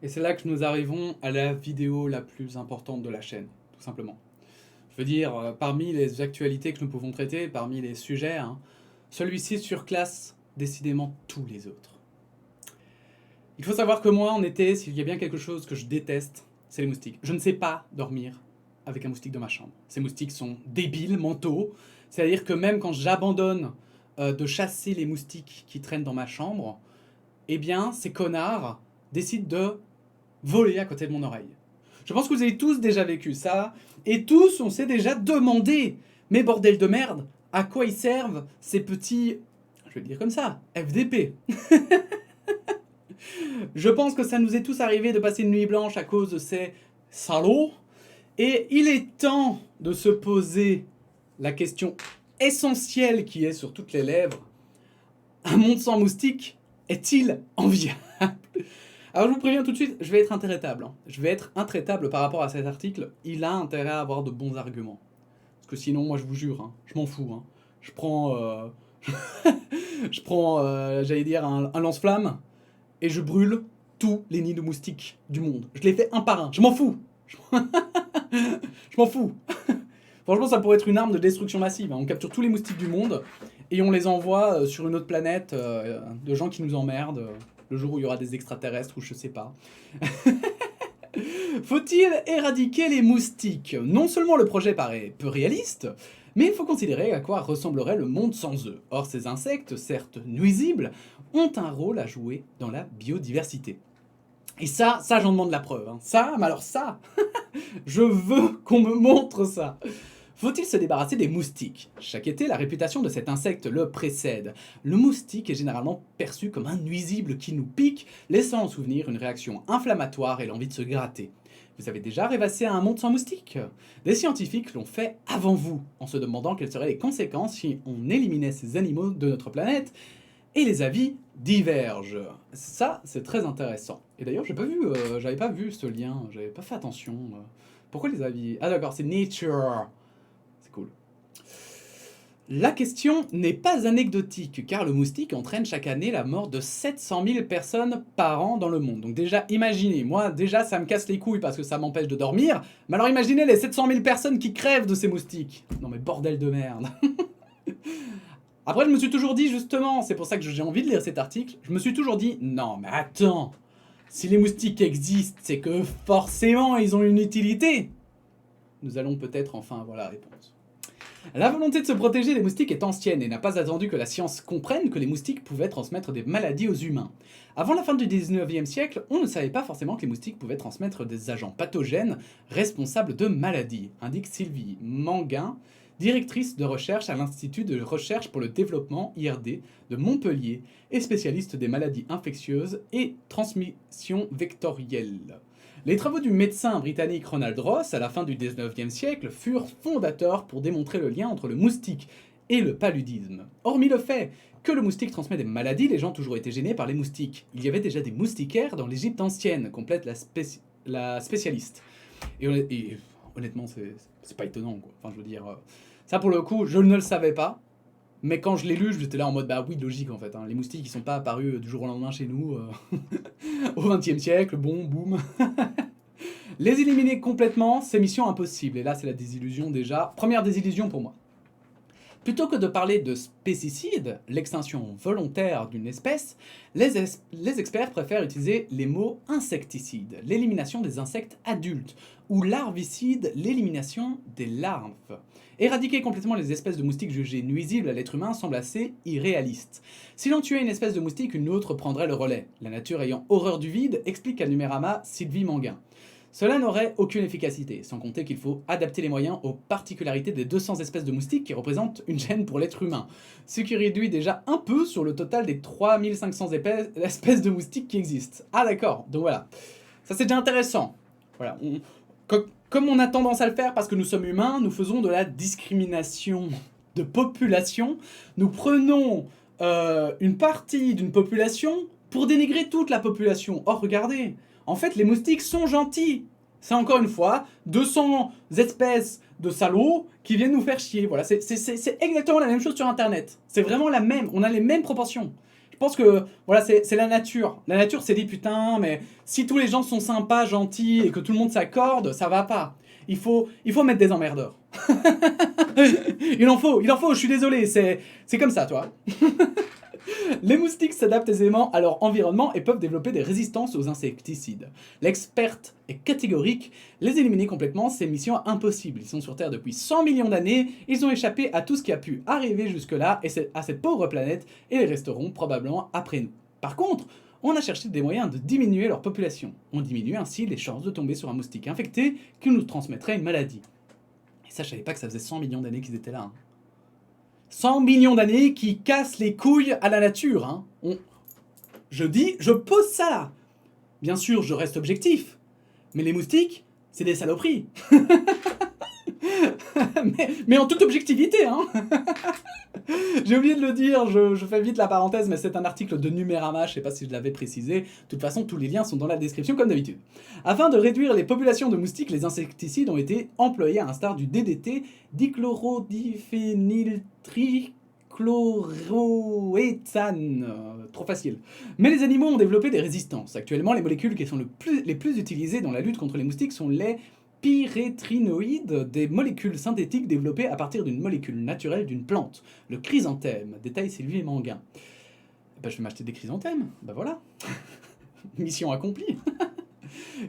Et c'est là que nous arrivons à la vidéo la plus importante de la chaîne, tout simplement. Je veux dire, parmi les actualités que nous pouvons traiter, parmi les sujets, hein, celui-ci surclasse décidément tous les autres. Il faut savoir que moi, en été, s'il y a bien quelque chose que je déteste, c'est les moustiques. Je ne sais pas dormir avec un moustique dans ma chambre. Ces moustiques sont débiles, mentaux. C'est-à-dire que même quand j'abandonne de chasser les moustiques qui traînent dans ma chambre, eh bien, ces connards décident de voler à côté de mon oreille. Je pense que vous avez tous déjà vécu ça, et tous on s'est déjà demandé, mais bordel de merde, à quoi ils servent ces petits, je vais le dire comme ça, FDP. Je pense que ça nous est tous arrivé de passer une nuit blanche à cause de ces salauds, et il est temps de se poser la question essentielle qui est sur toutes les lèvres. Un monde sans moustiques est-il enviable? Alors je vous préviens tout de suite, je vais être intraitable. Hein. Je vais être intraitable par rapport à cet article. Il a intérêt à avoir de bons arguments. Parce que sinon, moi je vous jure, hein, je m'en fous. Hein. Je prends, j'allais dire, un lance-flamme et je brûle tous les nids de moustiques du monde. Je les fais un par un. Je m'en fous. Je m'en fous. Franchement, ça pourrait être une arme de destruction massive. Hein. On capture tous les moustiques du monde et on les envoie sur une autre planète de gens qui nous emmerdent. Le jour où il y aura des extraterrestres ou je sais pas. Faut-il éradiquer les moustiques? Non seulement le projet paraît peu réaliste, mais il faut considérer à quoi ressemblerait le monde sans eux. Or, ces insectes, certes nuisibles, ont un rôle à jouer dans la biodiversité. Et ça j'en demande la preuve. Hein. Ça, mais alors ça, je veux qu'on me montre ça. Faut-il se débarrasser des moustiques? Chaque été, la réputation de cet insecte le précède. Le moustique est généralement perçu comme un nuisible qui nous pique, laissant en souvenir une réaction inflammatoire et l'envie de se gratter. Vous avez déjà rêvassé à un monde sans moustiques? Des scientifiques l'ont fait avant vous, en se demandant quelles seraient les conséquences si on éliminait ces animaux de notre planète, et les avis divergent. Ça, c'est très intéressant. Et d'ailleurs, j'avais pas vu ce lien, j'avais pas fait attention. Pourquoi les avis? Ah d'accord, c'est Nature. C'est cool. La question n'est pas anecdotique, car le moustique entraîne chaque année la mort de 700 000 personnes par an dans le monde. Donc déjà, imaginez, moi déjà ça me casse les couilles parce que ça m'empêche de dormir, mais alors imaginez les 700 000 personnes qui crèvent de ces moustiques. Non mais bordel de merde. Après je me suis toujours dit justement, c'est pour ça que j'ai envie de lire cet article, je me suis toujours dit, non mais attends, si les moustiques existent, c'est que forcément ils ont une utilité. Nous allons peut-être enfin avoir la réponse. La volonté de se protéger des moustiques est ancienne et n'a pas attendu que la science comprenne que les moustiques pouvaient transmettre des maladies aux humains. Avant la fin du 19e siècle, on ne savait pas forcément que les moustiques pouvaient transmettre des agents pathogènes responsables de maladies, indique Sylvie Manguin, directrice de recherche à l'Institut de recherche pour le développement IRD de Montpellier et spécialiste des maladies infectieuses et transmission vectorielle. Les travaux du médecin britannique Ronald Ross à la fin du 19e siècle furent fondateurs pour démontrer le lien entre le moustique et le paludisme. Hormis le fait que le moustique transmet des maladies, les gens ont toujours été gênés par les moustiques. Il y avait déjà des moustiquaires dans l'Égypte ancienne, complète la spécialiste. Et honnêtement, c'est pas étonnant, quoi. Enfin, je veux dire, ça pour le coup, je ne le savais pas. Mais quand je l'ai lu, j'étais là en mode, bah oui, logique en fait. Hein. Les moustiques, ils sont pas apparus du jour au lendemain chez nous, au XXe siècle, bon, boum. Les éliminer complètement, c'est mission impossible. Et là, c'est la désillusion déjà. Première désillusion pour moi. Plutôt que de parler de spécicide, l'extinction volontaire d'une espèce, les experts préfèrent utiliser les mots insecticide, l'élimination des insectes adultes, ou larvicide, l'élimination des larves. Éradiquer complètement les espèces de moustiques jugées nuisibles à l'être humain semble assez irréaliste. Si l'on tuait une espèce de moustique, une autre prendrait le relais. La nature ayant horreur du vide, explique à Numérama Sylvie Manguin. Cela n'aurait aucune efficacité, sans compter qu'il faut adapter les moyens aux particularités des 200 espèces de moustiques qui représentent une gêne pour l'être humain, ce qui réduit déjà un peu sur le total des 3500 espèces de moustiques qui existent. Ah d'accord, donc voilà. Ça c'est déjà intéressant. Voilà. Comme on a tendance à le faire parce que nous sommes humains, nous faisons de la discrimination de population. Nous prenons une partie d'une population pour dénigrer toute la population. Or regardez, en fait, les moustiques sont gentils. C'est encore une fois 200 espèces de salauds qui viennent nous faire chier. Voilà, c'est exactement la même chose sur Internet. C'est vraiment la même. On a les mêmes proportions. Je pense que, voilà, c'est la nature. La nature s'est dit, putain, mais si tous les gens sont sympas, gentils, et que tout le monde s'accorde, ça va pas. Il faut mettre des emmerdeurs. Il en faut, je suis désolé, c'est comme ça, toi. Les moustiques s'adaptent aisément à leur environnement et peuvent développer des résistances aux insecticides. L'experte est catégorique, les éliminer complètement, c'est mission impossible. Ils sont sur Terre depuis 100 millions d'années, ils ont échappé à tout ce qui a pu arriver jusque-là et à cette pauvre planète, et les resteront probablement après nous. Par contre, on a cherché des moyens de diminuer leur population. On diminue ainsi les chances de tomber sur un moustique infecté qui nous transmettrait une maladie. Et ça, je savais pas que ça faisait 100 millions d'années qu'ils étaient là. 100 millions d'années qui cassent les couilles à la nature. Hein. Je pose ça là. Bien sûr, je reste objectif. Mais les moustiques, c'est des saloperies. mais en toute objectivité, hein. J'ai oublié de le dire, je fais vite la parenthèse, mais c'est un article de Numérama, je sais pas si je l'avais précisé. De toute façon, tous les liens sont dans la description comme d'habitude. Afin de réduire les populations de moustiques, les insecticides ont été employés à l'instar du DDT, dichlorodiphényltrichloroéthane. Trop facile. Mais les animaux ont développé des résistances. Actuellement, les molécules qui sont les plus utilisées dans la lutte contre les moustiques sont les pyrétrinoïdes, des molécules synthétiques développées à partir d'une molécule naturelle d'une plante, le chrysanthème, détaille Sylvie Manguin. Ben, je vais m'acheter des chrysanthèmes, ben voilà. Mission accomplie.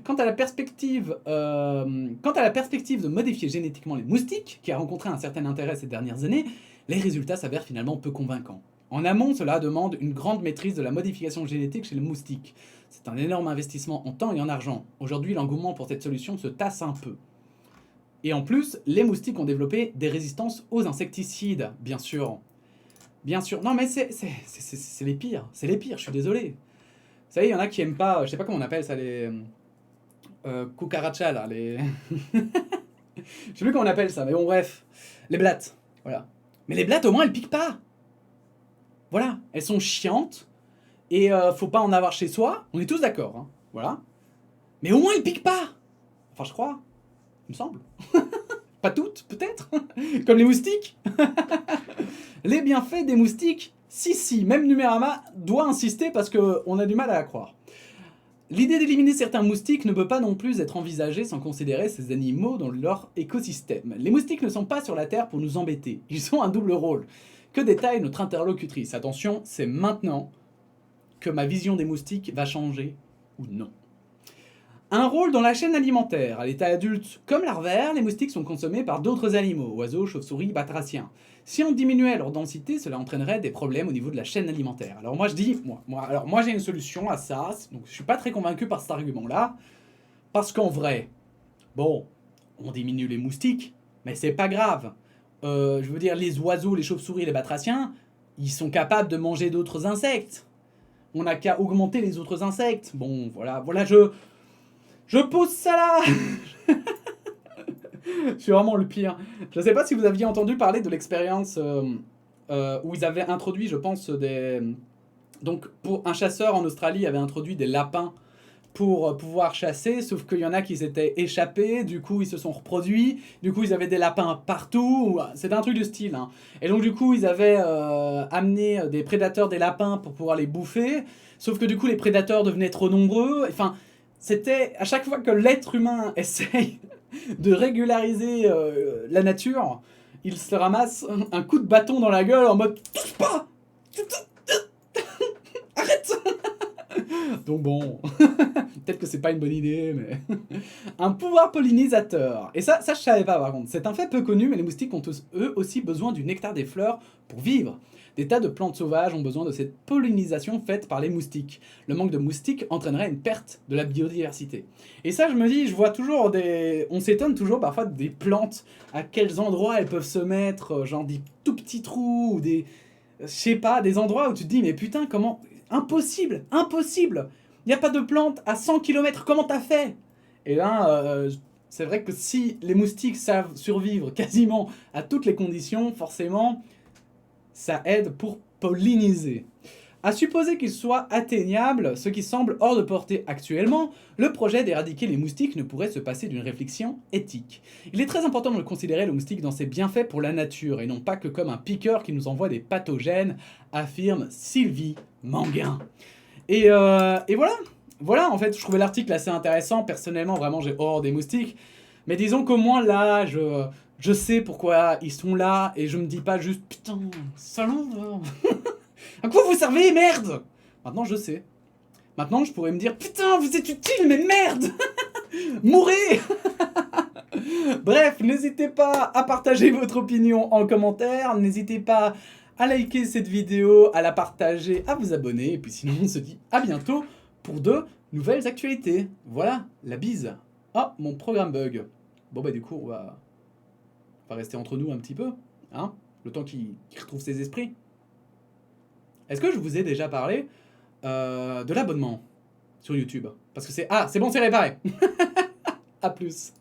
Quant à la perspective de modifier génétiquement les moustiques, qui a rencontré un certain intérêt ces dernières années, les résultats s'avèrent finalement peu convaincants. En amont, cela demande une grande maîtrise de la modification génétique chez les moustiques. C'est un énorme investissement en temps et en argent. Aujourd'hui, l'engouement pour cette solution se tasse un peu. Et en plus, les moustiques ont développé des résistances aux insecticides, bien sûr. Bien sûr. Non, mais c'est les pires. C'est les pires, je suis désolé. Vous savez, il y en a qui aiment pas, je sais pas comment on appelle ça, les... cucarachas, là, les... je sais plus comment on appelle ça, mais bon, bref. Les blattes, voilà. Mais les blattes, au moins, elles piquent pas. Voilà, elles sont chiantes, et faut pas en avoir chez soi, on est tous d'accord, hein, voilà. Mais au moins, elles piquent pas. Enfin, je crois, il me semble. Pas toutes, peut-être. Comme les moustiques. Les bienfaits des moustiques, si, même Numérama doit insister parce qu'on a du mal à la croire. L'idée d'éliminer certains moustiques ne peut pas non plus être envisagée sans considérer ces animaux dans leur écosystème. Les moustiques ne sont pas sur la Terre pour nous embêter, ils ont un double rôle. Que détaille notre interlocutrice. Attention, c'est maintenant que ma vision des moustiques va changer ou non. Un rôle dans la chaîne alimentaire. À l'état adulte comme larvaire, les moustiques sont consommés par d'autres animaux, oiseaux, chauves-souris, batraciens. Si on diminuait leur densité, cela entraînerait des problèmes au niveau de la chaîne alimentaire. Alors moi je dis, moi j'ai une solution à ça, donc je suis pas très convaincu par cet argument-là, parce qu'en vrai, bon, on diminue les moustiques, mais c'est pas grave. Je veux dire, les oiseaux, les chauves-souris, les batraciens, ils sont capables de manger d'autres insectes. On n'a qu'à augmenter les autres insectes. Bon, voilà, je pose ça là. Je suis vraiment le pire. Je ne sais pas si vous aviez entendu parler de l'expérience où ils avaient introduit, je pense, donc, pour un chasseur en Australie avait introduit des lapins pour pouvoir chasser, sauf qu'il y en a qui s'étaient échappés, du coup ils se sont reproduits, du coup ils avaient des lapins partout, c'était un truc du style. Hein. Et donc du coup ils avaient amené des prédateurs des lapins pour pouvoir les bouffer, sauf que du coup les prédateurs devenaient trop nombreux, enfin c'était à chaque fois que l'être humain essaye de régulariser la nature, il se ramasse un coup de bâton dans la gueule en mode « Touche pas ! Arrête !» Donc bon, peut-être que c'est pas une bonne idée, mais... Un pouvoir pollinisateur. Et ça je savais pas par contre. C'est un fait peu connu, mais les moustiques ont eux aussi besoin du nectar des fleurs pour vivre. Des tas de plantes sauvages ont besoin de cette pollinisation faite par les moustiques. Le manque de moustiques entraînerait une perte de la biodiversité. Et ça, je me dis, je vois toujours des... On s'étonne toujours parfois des plantes, à quels endroits elles peuvent se mettre, genre des tout petits trous, ou des... Je sais pas, des endroits où tu te dis, mais putain, comment... Impossible. Il n'y a pas de plantes à 100 km, comment t'as fait? Et là, c'est vrai que si les moustiques savent survivre quasiment à toutes les conditions, forcément... ça aide pour polliniser. À supposer qu'il soit atteignable, ce qui semble hors de portée actuellement, le projet d'éradiquer les moustiques ne pourrait se passer d'une réflexion éthique. Il est très important de considérer le moustique dans ses bienfaits pour la nature, et non pas que comme un piqueur qui nous envoie des pathogènes, affirme Sylvie Manguin. Et voilà. Voilà, en fait, je trouvais l'article assez intéressant. Personnellement, vraiment, j'ai horreur des moustiques. Mais disons qu'au moins là, je sais pourquoi ils sont là, et je me dis pas juste putain, salaud. À quoi vous servez, merde? Maintenant, je sais. Maintenant, je pourrais me dire putain, vous êtes utile, mais merde. Mourez. Bref, n'hésitez pas à partager votre opinion en commentaire. N'hésitez pas à liker cette vidéo, à la partager, à vous abonner. Et puis sinon, on se dit à bientôt pour de nouvelles actualités. Voilà, la bise. Ah, mon programme bug. Bon bah du coup, on va rester entre nous un petit peu, hein, le temps qu'il retrouve ses esprits. Est-ce que je vous ai déjà parlé de l'abonnement sur YouTube? Parce que c'est... Ah, c'est bon, c'est réparé. À plus.